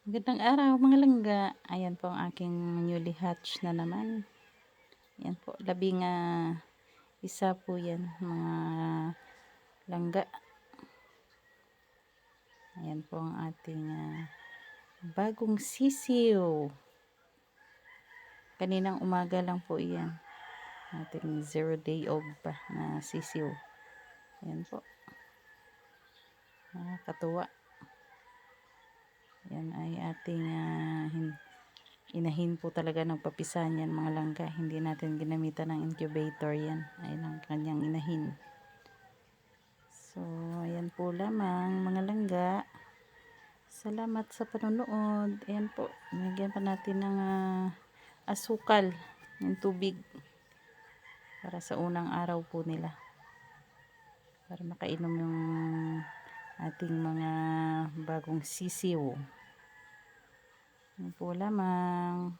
Magandang araw mga langga. Ayan po ang aking newly hatch na naman. Ayan po, isa po yan mga langga. Ayan po ang ating bagong sisiw. Kaninang umaga lang po yan. Ating 0 day old pa na sisiw. Ayan po. Nakakatuwa. Yan ay ating inahin po talaga ng papisan yan mga langga. Hindi natin ginamitan ng incubator yan. Ayan ang kanyang inahin. So, ayan po lamang mga langga. Salamat sa panonood. Ayan po, nilagyan pa natin ng asukal ng tubig para sa unang araw po nila. Para makainom yung ating mga bagong sisiw. Ayan po lamang.